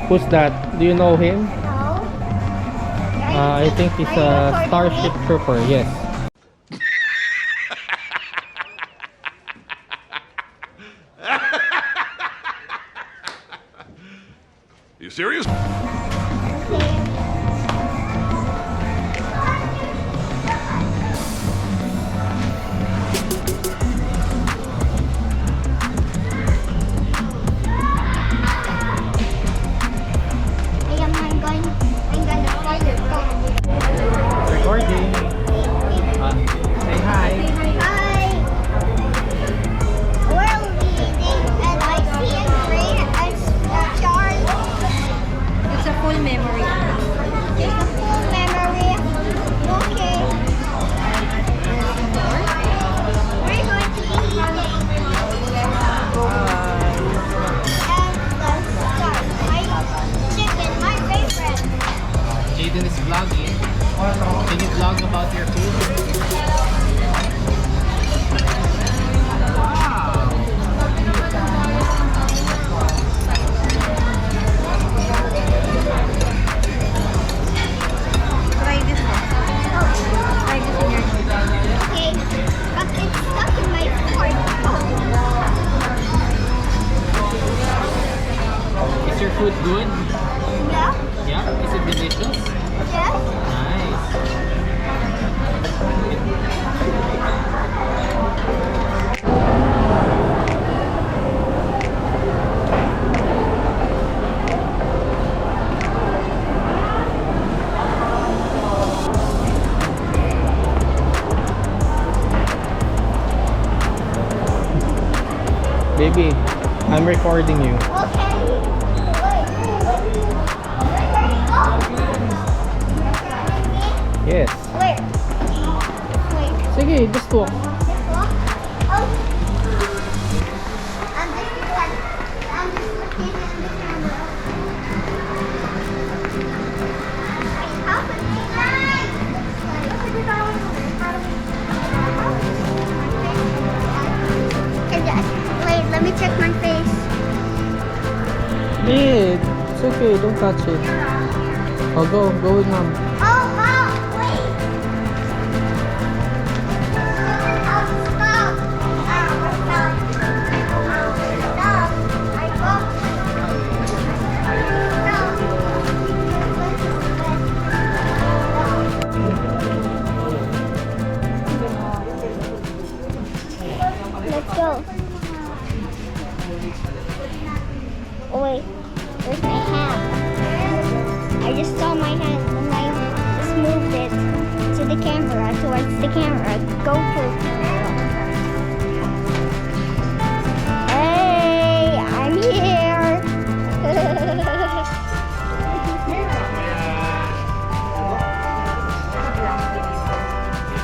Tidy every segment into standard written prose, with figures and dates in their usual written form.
Who's that? Do you know him? No. I think he's a Starship Trooper. Yes. You serious? Recording. Say hi. Hi. We're leaving and I see a green Charles. It's a full memory. It's a full memory. Okay. We're going to eat it. And the start. My chicken, my favorite. Jaden is vlogging. Can you vlog about your food? Wow. Try this one. Try this in your Okay. But it's stuck in my fork. Is your food good? Yeah? Yeah. Is it delicious? Yes? Nice. Baby, I'm recording you. Okay. Yes. Wait. Wait. Sige, just walk. Oh. I'm just looking at the camera. How can we ride? Wait, let me check my face. Babe, it's okay. Don't touch it. Oh, go with mom. Oh, Mom, wait. Stop. Stop. I go. Let's go. Oh wait, where's my hand? I just saw my hand and I just moved it to the camera, towards the camera. GoPro camera. Hey, I'm here.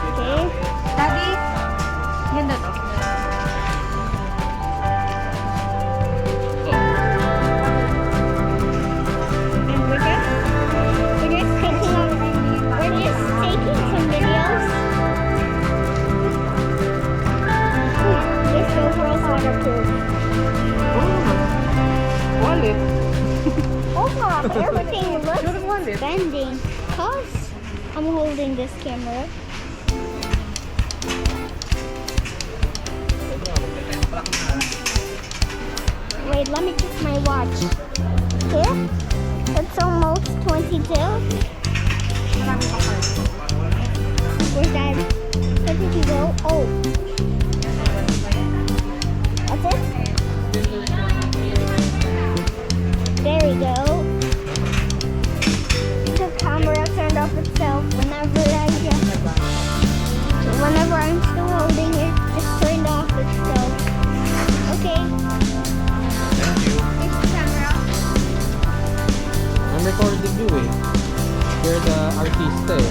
Okay. Daddy, ganda to. And we're just taking some videos. This GoPro's waterproof. Wallet. Oh God, everything looks wallet. bending. Cause I'm holding this camera. Wait, let me check my watch. Okay, it's almost 22. Marami pa card. Where's that? Where did he go? Oh. That's it? There we go. The camera turned off itself whenever I'm still holding it, just turned off itself. Okay. Thank you. Here's the camera. I'm recording you eh. You're the artista eh.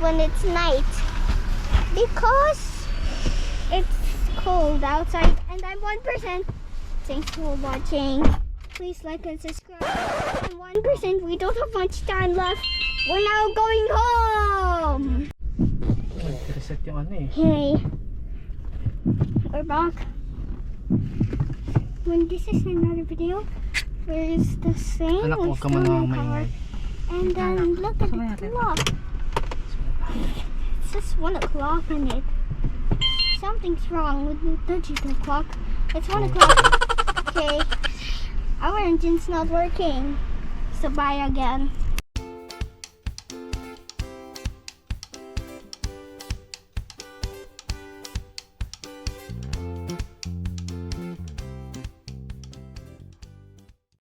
when it's night because it's cold outside. And I'm 1%. Thanks for watching. Please like and subscribe. I'm 1%. We don't have much time left. We're now going home. Reset yung ano eh. Hey, we're back. When this is another video, where is the same? Anak, We're huwag ka still in manang the car. maingay. And then look at the clock. It says 1 o'clock on it. Something's wrong with the digital clock. It's 1 o'clock. Okay, our engine's not working. So bye again.